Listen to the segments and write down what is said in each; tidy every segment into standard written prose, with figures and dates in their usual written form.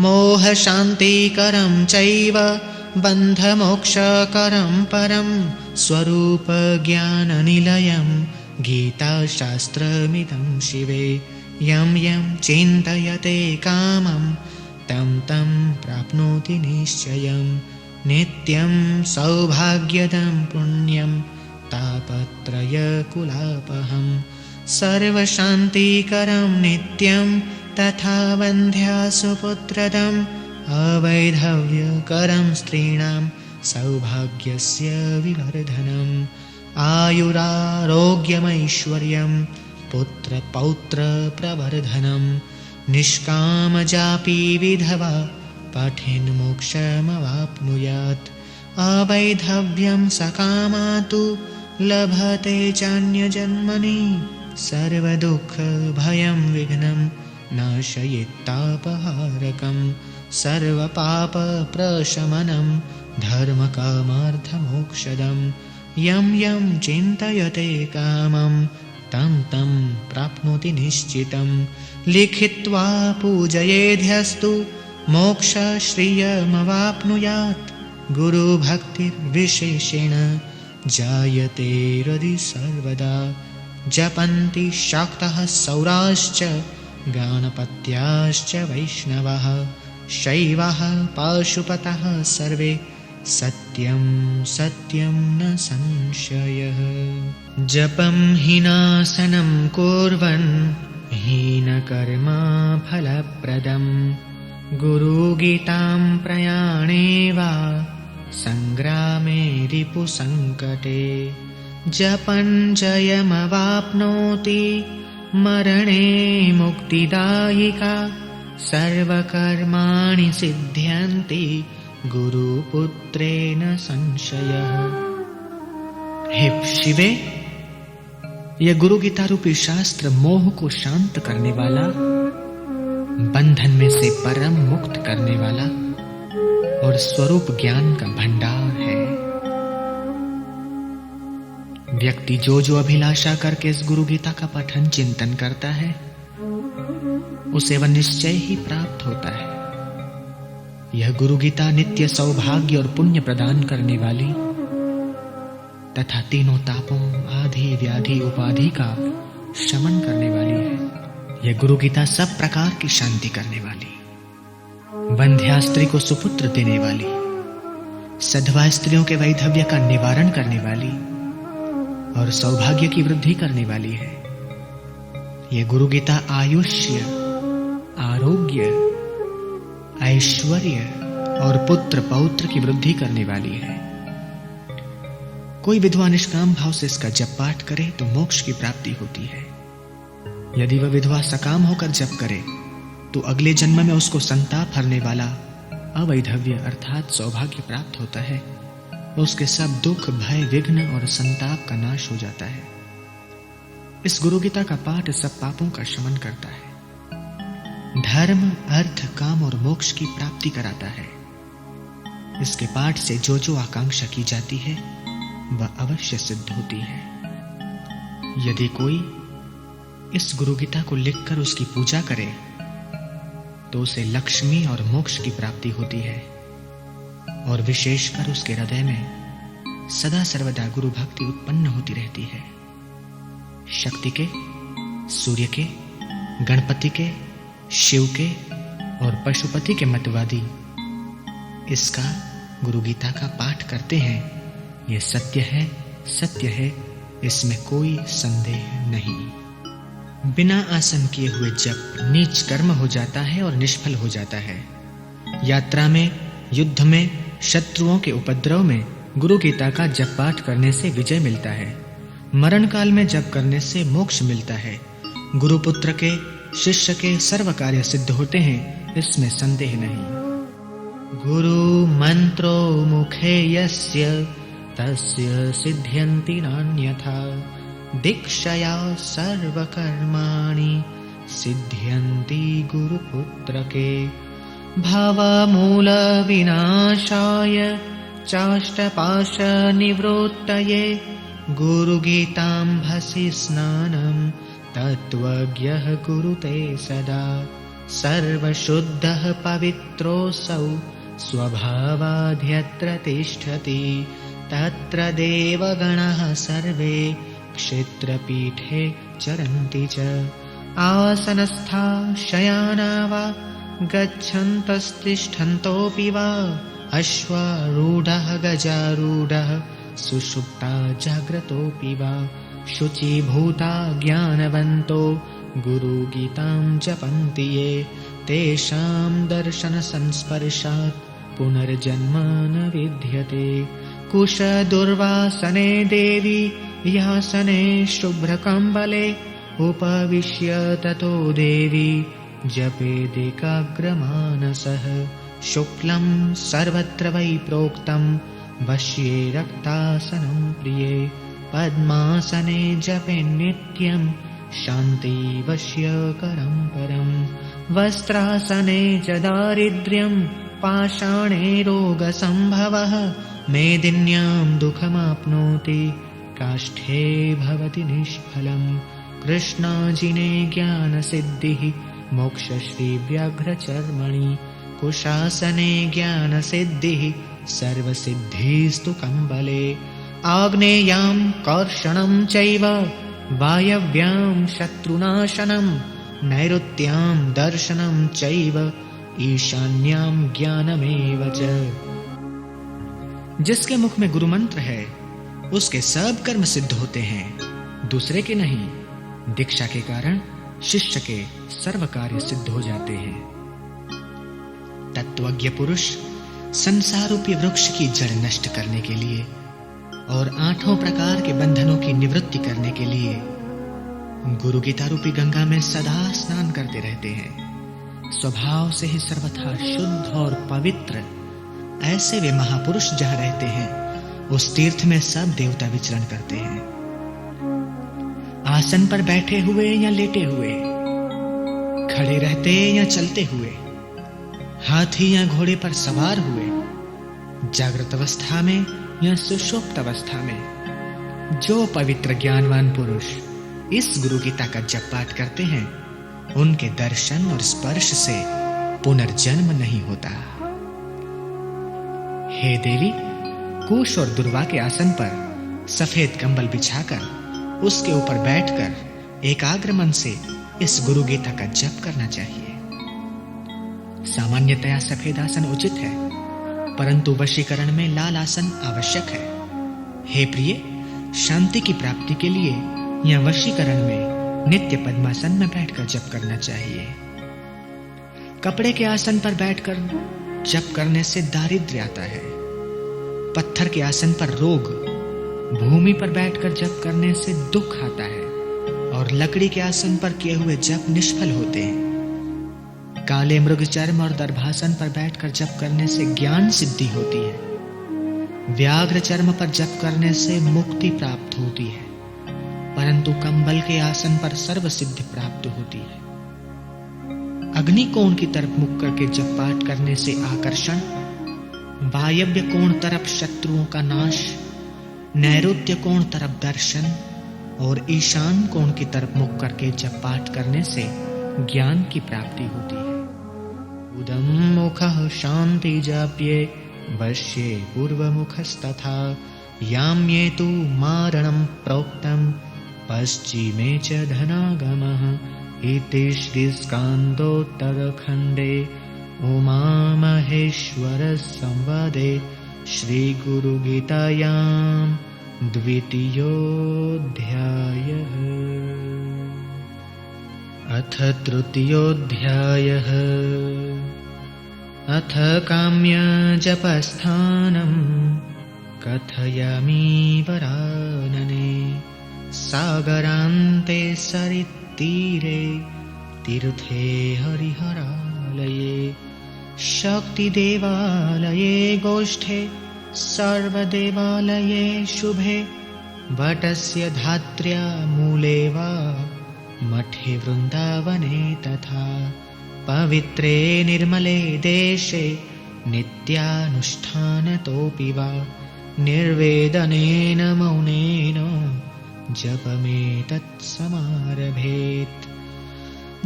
मोहशान्तिकरं चैव बन्धमोक्षकरं परं स्वरूपज्ञाननिलयं गीताशास्त्रमिदं शिवे यं यं चिन्तयते कामं तं तं प्राप्नोति निश्चयं नित्यं सौभाग्यदं पुण्यं तापत्रयकुलापहं सर्वशान्तिकरं नित्यं तथा वन्ध्यासुपुत्रदम् अवैधव्यकरं स्त्रीणां सौभाग्यस्य विवर्धनम् आयुरारोग्यमैश्वर्यं पुत्रपौत्रप्रवर्धनं निष्कामजापि विधवा पठेन् मोक्षमवाप्नुयात् अवैधव्यं सकामा तु लभते चान्यजन्मनि सर्वदुःखभयं विघ्नं नाशयित्तापहारकं सर्वपापप्रशमनं धर्मकामार्थमोक्षदं यं यं चिन्तयते कामं तं तं प्राप्नोति निश्चितं लिखित्वा पूजयेद्यस्तु मोक्षश्रियमवाप्नुयात् गुरुभक्तिर्विशेषेण जायते हृदि सर्वदा जपन्ति शाक्तः सौराश्च गणपत्याश्च वैष्णवः शैवः पाशुपतः सर्वे सत्यं सत्यं न संशयः जपं हीनासनं कुर्वन् हीनकर्मा फलप्रदं गुरुगीतां प्रयाणे वा संग्रामे रिपुसङ्कटे जपन् जयमवाप्नोति मरणे मुक्तिदायिका सर्वकर्माणि सिद्ध्यन्ति गुरुपुत्रेण संशयः। हे शिवे, यह गुरु गीता रूपी शास्त्र मोह को शांत करने वाला, बंधन में से परम मुक्त करने वाला और स्वरूप ज्ञान का भंडार है। व्यक्ति जो अभिलाषा करके इस गुरु गीता का पठन चिंतन करता है उसे वह निश्चय ही प्राप्त होता है। यह गुरु गीता नित्य सौभाग्य और पुण्य प्रदान करने वाली तथा तीनों तापों आधि व्याधि उपाधि का शमन करने वाली है। यह गुरु गीता सब प्रकार की शांति करने वाली, बंध्या स्त्री को सुपुत्र देने वाली, सधवा स्त्रियों के वैधव्य का निवारण करने वाली और सौभाग्य की वृद्धि करने वाली है। यह गुरु गीता आयुष्य, आरोग्य, ऐश्वर्य और पुत्र पौत्र की वृद्धि करने वाली है। कोई विधवा निष्काम भाव से इसका जप पाठ करे तो मोक्ष की प्राप्ति होती है। यदि वह विधवा सकाम होकर जप करे तो अगले जन्म में उसको संताप हरने वाला अवैधव्य अर्थात सौभाग्य प्राप्त होता है। उसके सब दुख, भय, विघ्न और संताप का नाश हो जाता है। इस गुरु गीता का पाठ सब पापों का शमन करता है, धर्म, अर्थ, काम और मोक्ष की प्राप्ति कराता है। इसके पाठ से जो आकांक्षा की जाती है वह अवश्य सिद्ध होती है। यदि कोई इस गुरु गीता को लिखकर उसकी पूजा करे तो उसे लक्ष्मी और मोक्ष की प्राप्ति होती है और विशेषकर उसके हृदय में सदा सर्वदा गुरु भक्ति उत्पन्न होती रहती है। शक्ति के, सूर्य के, गणपति के, शिव के और पशुपति के मतवादी इसका गुरु गीता का पाठ करते हैं। यह सत्य है, इसमें कोई संदेह नहीं। बिना आसन किए हुए जप नीच कर्म हो जाता है और निष्फल हो जाता है। यात्रा में, युद्ध में, शत्रुओं के उपद्रव में गुरु गीता का जप पाठ करने से विजय मिलता है। मरण काल में जप करने से मोक्ष मिलता है। गुरुपुत्र के, शिष्य के सर्व कार्य सिद्ध होते हैं, इसमें संदेह नहीं। गुरु मंत्रो मुखे यस्य तस्य सिद्ध्यन्ति नान्यथा दीक्षया सर्वकर्माणि सिद्ध्यन्ति गुरुपुत्र के भवमूल विनाशाय चाष्टपाश निवृत्तये गुरुगीताम्भसि स्नानं तत्त्वज्ञः कुरुते सदा सर्वशुद्धः पवित्रोऽसौ स्वभावाध्यत्र तिष्ठति। तत्र देवगणाः सर्वे क्षेत्रपीठे चरन्ति च। आसनस्था शयाना वा गच्छन्तस्तिष्ठन्तोऽपि वा अश्वारूढः गजारूढः सुषुप्ता जाग्रतोऽपि वा शुचीभूता ज्ञानवन्तो गुरुगीतां जपन्ति ये तेषां दर्शनसंस्पर्शात् पुनर्जन्म न विद्यते। कुशदुर्वासने देवी यासने शुभ्रकम्बले उपविश्य ततो देवी जपेदेकाग्रमानसः। शुक्लं सर्वत्र वै प्रोक्तं वश्ये रक्तासनं प्रिये पद्मासने जपे नित्यं शान्तिवश्यकरं परम्। वस्त्रासने च दारिद्र्यं पाषाणे रोगसम्भवः मेदिन्यां दुःखमाप्नोति काष्ठे भवति निष्फलम्। कृष्णाजिने ज्ञानसिद्धिः मोक्षश्रीव्याघ्रचर्मणि कुशासने ज्ञानसिद्धिः सर्वसिद्धिस्तु कम्बले। आग्नेयां कर्षणं चैव वायव्यां शत्रुनाशनं नैऋत्यां दर्शनं चैव ईशान्यां ज्ञानमेव च। जिसके मुख में गुरु मंत्र है उसके सब कर्म सिद्ध होते हैं, दूसरे के नहीं। दीक्षा के कारण शिष्य के सर्व कार्य सिद्ध हो जाते हैं। तत्वज्ञ पुरुष संसार रूपी वृक्ष की जड़ नष्ट करने के लिए और 8 प्रकार के बंधनों की निवृत्ति करने के लिए गुरु गीता रूपी गंगा में सदा स्नान करते रहते हैं। स्वभाव से ही सर्वथा शुद्ध और पवित्र ऐसे वे महापुरुष जहां रहते हैं उस तीर्थ में सब देवता विचरण करते हैं। आसन पर बैठे हुए या लेटे हुए, खड़े रहते या चलते हुए, हाथी या घोड़े पर सवार हुए, जागृत अवस्था में या सुषुप्त अवस्था में, जो पवित्र ज्ञानवान पुरुष इस गुरु गीता का जप पाठ करते हैं उनके दर्शन और स्पर्श से पुनर्जन्म नहीं होता। हे देवी, कुश और दुर्वा के आसन पर सफेद कंबल बिछाकर उसके ऊपर बैठकर एकाग्र मन से इस गुरु गीता का जप करना चाहिए। सामान्यतया सफेद आसन उचित है, परंतु वशीकरण में लाल आसन आवश्यक है। हे प्रिय, शांति की प्राप्ति के लिए या वशीकरण में नित्य पद्मासन में बैठकर जप करना चाहिए। कपड़े के आसन पर बैठकर जप करने से दारिद्र्य आता है। पत्थर के आसन पर रोग, भूमि पर बैठकर जप करने से दुख आता है और लकड़ी के आसन पर किए हुए जप निष्फल होते हैं। काले मृग चर्म और दर्भासन पर बैठकर जप करने से ज्ञान सिद्धि होती है। व्याघ्र चर्म पर जप करने से मुक्ति प्राप्त होती है, परंतु कंबल के आसन पर सर्व सिद्धि प्राप्त होती है। अग्नि कोण की तरफ मुख करके जप पाठ करने से आकर्षण, वायव्य कोण तरफ शत्रुओं का नाश, नैऋत्य कोण तरफ दर्शन और ईशान कोण की तरफ मुख करके जप पाठ करने से ज्ञान की प्राप्ति होती है। उदम मुखः शांति जाप्ये वश्ये पूर्वमुखस्तथा याम्ये तु मारणं प्रोक्तं पश्चिमे च धनागमः इति श्रीस्कान्दोत्तरखण्डे उमामहेश्वर संवादे श्रीगुरुगीतायां द्वितीयोऽध्यायः। अथ तृतीयोऽध्यायः। अथ काम्यजपस्थानं कथयामि वरानने। सागरान्ते सरित्तीरे तीर्थे हरिहरालये शक्तिदेवालये गोष्ठे सर्वदेवालये शुभे वटस्य धात्र्या मूले वा मठे वृन्दावने तथा पवित्रे निर्मले देशे नित्यानुष्ठानतोऽपि वा निर्वेदनेन मौनेन जपमेतत् समारभेत्।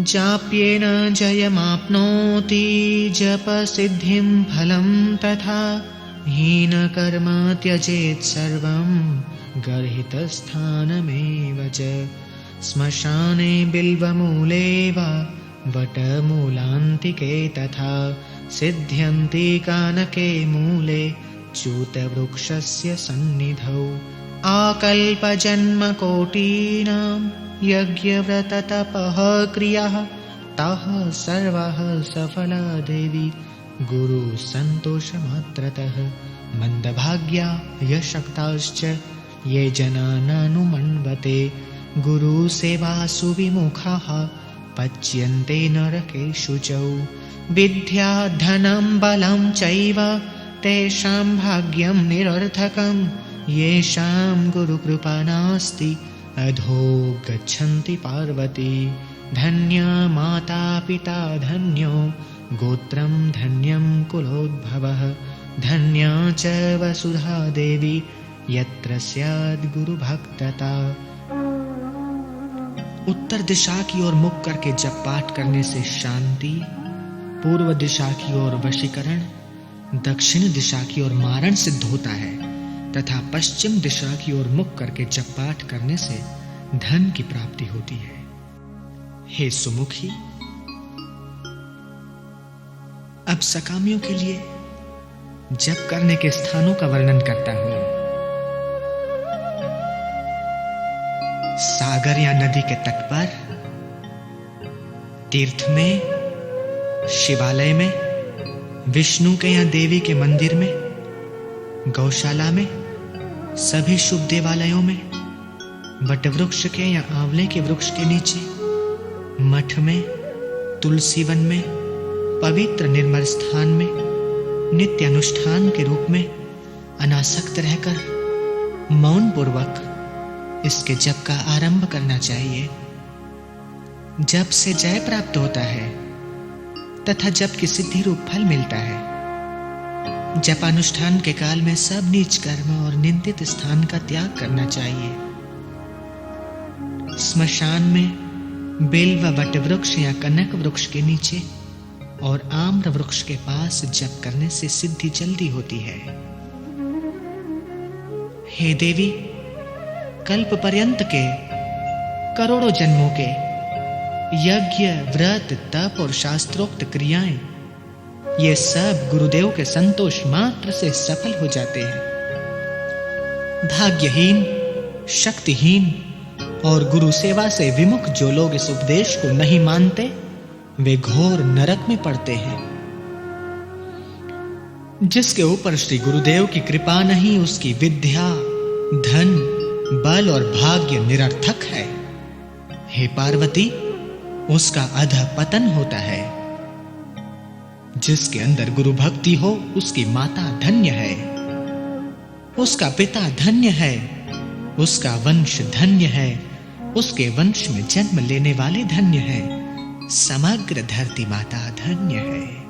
जाप्येन जयमाप्नोति जपसिद्धिं फलं तथा हीनकर्म त्यजेत् सर्वं गर्हितस्थानमेव च श्मशाने बिल्वमूले वा वटमूलान्तिके तथा सिद्ध्यन्ति कानके मूले च्यूतवृक्षस्य सन्निधौ आकल्पजन्मकोटीनां यज्ञव्रततपः क्रियाः ताः सर्वाः सफला देवी गुरुसन्तोषमात्रतः मन्दभाग्या यशक्ताश्च ये जना नानुमन्वते गुरुसेवासु विमुखाः पच्यन्ते नरकेषु च विद्या धनं बलं चैव तेषां भाग्यं निरर्थकं येषां गुरुकृपा नास्ति अधो गच्छन्ति पार्वती धन्या माता पिता धन्यो गोत्रं धन्यं कुलोद्भवः धन्या च वसुधा देवी यत्र स्याद् गुरुभक्तता। उत्तर दिशा की ओर मुख करके जप पाठ करने से शांति, पूर्व दिशा की ओर वशीकरण, दक्षिण दिशा की ओर मारण सिद्ध होता है तथा पश्चिम दिशा की ओर मुख करके जप पाठ करने से धन की प्राप्ति होती है। हे सुमुखी, अब सकामियों के लिए जप करने के स्थानों का वर्णन करता हूं। सागर या नदी के तट पर, तीर्थ में, शिवालय में, विष्णु के या देवी के मंदिर में, गौशाला में, सभी शुभ देवालयों में, वटवृक्ष के या आंवले के वृक्ष के नीचे, मठ में, तुलसी वन में, पवित्र निर्मल स्थान में नित्य अनुष्ठान के रूप में अनासक्त रहकर मौन पूर्वक इसके जप का आरंभ करना चाहिए। जप से जय प्राप्त होता है तथा जप की सिद्धि रूप फल मिलता है। जपानुष्ठान के काल में सब नीच कर्म और निंदित स्थान का त्याग करना चाहिए। स्मशान में बेल व वट वृक्ष या कनक वृक्ष के नीचे और आम्र वृक्ष के पास जप करने से सिद्धि जल्दी होती है। हे देवी, कल्प पर्यंत के करोड़ों जन्मों के यज्ञ, व्रत, तप और शास्त्रोक्त क्रियाएं ये सब गुरुदेव के संतोष मात्र से सफल हो जाते हैं। भाग्यहीन, शक्तिहीन और गुरु सेवा से विमुख जो लोग इस उपदेश को नहीं मानते वे घोर नरक में पड़ते हैं। जिसके ऊपर श्री गुरुदेव की कृपा नहीं उसकी विद्या, धन, बल और भाग्य निरर्थक है। हे पार्वती, उसका अधः पतन होता है। जिसके अंदर गुरु भक्ति हो उसकी माता धन्य है, उसका पिता धन्य है, उसका वंश धन्य है, उसके वंश में जन्म लेने वाले धन्य है, समग्र धरती माता धन्य है।